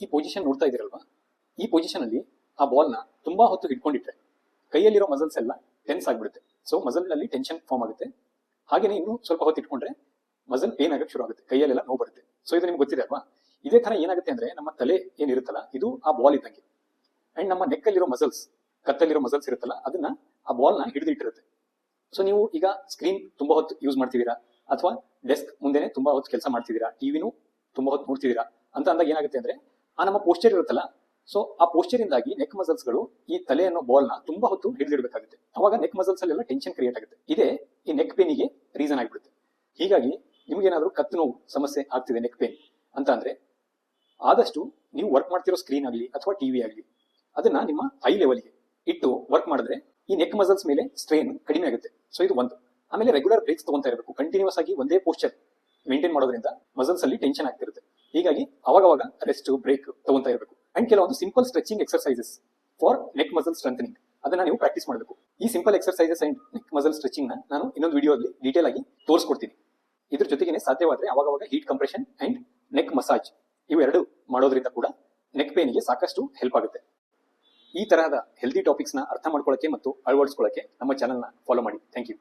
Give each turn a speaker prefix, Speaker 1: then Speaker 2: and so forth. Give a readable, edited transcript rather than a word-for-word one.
Speaker 1: ಈ ಪೊಸಿಷನ್ ನೋಡ್ತಾ ಇದ್ದೀರಲ್ವಾ, ಈ ಪೊಸಿಷನ್ ಅಲ್ಲಿ ಆ ಬಾಲ್ನ ತುಂಬಾ ಹೊತ್ತು ಹಿಡ್ಕೊಂಡಿಟ್ರೆ ಕೈಯಲ್ಲಿರೋ ಮಸಲ್ಸ್ ಎಲ್ಲ ಟೆನ್ಸ್ ಆಗಿಬಿಡುತ್ತೆ. ಸೊ ಮಸಲ್ ಅಲ್ಲಿ ಟೆನ್ಷನ್ ಫಾರ್ಮ್ ಆಗುತ್ತೆ. ಹಾಗೇನೆ ಇನ್ನು ಸ್ವಲ್ಪ ಹೊತ್ತು ಇಟ್ಕೊಂಡ್ರೆ ಮಸಲ್ ಪೇನ್ ಆಗಕ್ಕೆ ಶುರು ಆಗುತ್ತೆ, ಕೈಯಲ್ಲೆಲ್ಲ ನೋವು ಬರುತ್ತೆ. ಸೊ ಇದು ನಿಮ್ಗೆ ಗೊತ್ತಿದೆ ಅಲ್ವಾ. ಇದೇ ತರ ಏನಾಗುತ್ತೆ ಅಂದ್ರೆ ನಮ್ಮ ತಲೆ ಏನಿರುತ್ತಲ್ಲ ಇದು ಆ ಬಾಲ್ ಇದ್ದಂಗೆ, ಅಂಡ್ ನಮ್ಮ ನೆಕ್ ಅಲ್ಲಿರೋ ಮಸಲ್ಸ್, ಕತ್ತಲ್ಲಿರೋ ಮಸಲ್ಸ್ ಇರುತ್ತಲ್ಲ ಅದನ್ನ ಆ ಬಾಲ್ನ ಹಿಡಿದಿಟ್ಟಿರುತ್ತೆ. ಸೊ ನೀವು ಈಗ ಸ್ಕ್ರೀನ್ ತುಂಬಾ ಹೊತ್ತು ಯೂಸ್ ಮಾಡ್ತಿದ್ದೀರಾ, ಅಥವಾ ಡೆಸ್ಕ್ ಮುಂದೆನೆ ತುಂಬಾ ಹೊತ್ತು ಕೆಲಸ ಮಾಡ್ತಿದ್ದೀರಾ, ಟಿವಿನೂ ತುಂಬಾ ಹೊತ್ತು ನೋಡ್ತಿದ್ದೀರಾ ಅಂತ ಅಂದಾಗ ಏನಾಗುತ್ತೆ ಅಂದ್ರೆ ಆ ನಮ್ಮ ಪೋಸ್ಚರ್ ಇರುತ್ತಲ್ಲ, ಸೊ ಆ ಪೋಸ್ಚರ್ ಇಂದಾಗಿ ನೆಕ್ ಮಸಲ್ಸ್ ಗಳು ಈ ತಲೆ ಅನ್ನೋ ಬಾಲ್ ನ ತುಂಬಾ ಹೊತ್ತು ಹಿಡಿದಿಡಬೇಕಾಗುತ್ತೆ. ಅವಾಗ ನೆಕ್ ಮಸಲ್ಸ್ ಅಲ್ಲೆಲ್ಲ ಟೆನ್ಷನ್ ಕ್ರಿಯೇಟ್ ಆಗುತ್ತೆ. ಇದೇ ಈ ನೆಕ್ ಪೇನಿಗೆ ರೀಸನ್ ಆಗಿಬಿಡುತ್ತೆ. ಹೀಗಾಗಿ ನಿಮ್ಗೇನಾದ್ರೂ ಕತ್ತು ನೋವು ಸಮಸ್ಯೆ ಆಗ್ತಿದೆ, ನೆಕ್ ಪೇನ್ ಅಂತ ಅಂದ್ರೆ ಆದಷ್ಟು ನೀವು ವರ್ಕ್ ಮಾಡ್ತಿರೋ ಸ್ಕ್ರೀನ್ ಆಗಲಿ ಅಥವಾ ಟಿವಿ ಆಗಲಿ ಅದನ್ನ ನಿಮ್ಮ ಐ ಲೆವೆಲ್ಗೆ ಇಟ್ಟು ವರ್ಕ್ ಮಾಡಿದ್ರೆ ಈ ನೆಕ್ ಮಸಲ್ಸ್ ಮೇಲೆ ಸ್ಟ್ರೈನ್ ಕಡಿಮೆ ಆಗುತ್ತೆ. ಸೊ ಇದು ಒಂದು. ಆಮೇಲೆ ರೆಗ್ಯುಲರ್ ಬ್ರೇಕ್ಸ್ ತಗೊಂತಾ ಇರಬೇಕು. ಕಂಟಿನ್ಯೂಸ್ ಆಗಿ ಒಂದೇ ಪೋಸ್ಚರ್ ಮೇಂಟೈನ್ ಮಾಡೋದ್ರಿಂದ ಮಸಲ್ಸ್ ಅಲ್ಲಿ ಟೆನ್ಷನ್ ಆಗ್ತಿರುತ್ತೆ. ಹೀಗಾಗಿ ಅವಾಗವಾಗ ರೆಸ್ಟ್ ಬ್ರೇಕ್ ತಗೊಂತಾ ಇರಬೇಕು. ಅಂಡ್ ಕೆಲವೊಂದು simple stretching exercises for neck muscle strengthening ಅದನ್ನ ನೀವು ಪ್ರಾಕ್ಟೀಸ್ ಮಾಡಬೇಕು. ಈ simple exercises and neck muscle stretching ನಾನು ಇನ್ನೊಂದು ವಿಡಿಯೋದಲ್ಲಿ ಡೀಟೇಲ್ ಆಗಿ ತೋರಿಸ್ಕೊಡ್ತೀನಿ. ಇದ್ರ ಜೊತೆಗೆ ಸಾಧ್ಯವಾದ್ರೆ ಅವಾಗವಾಗ heat compression and neck massage ಇವೆರಡು ಮಾಡೋದ್ರಿಂದ ಕೂಡ ನೆಕ್ ಪೇನಿಗೆ ಸಾಕಷ್ಟು ಹೆಲ್ಪ್ ಆಗುತ್ತೆ. ಈ ತರಹದ ಹೆಲ್ದಿ ಟಾಪಿಕ್ಸ್ ನ ಅರ್ಥ ಮಾಡ್ಕೊಳ್ಳಕ್ಕೆ ಮತ್ತು ಅಳವಡಿಸ್ಕೊಳ್ಳಕ್ಕೆ ನಮ್ಮ ಚಾನೆಲ್ ನ ಫಾಲೋ ಮಾಡಿ. Thank you.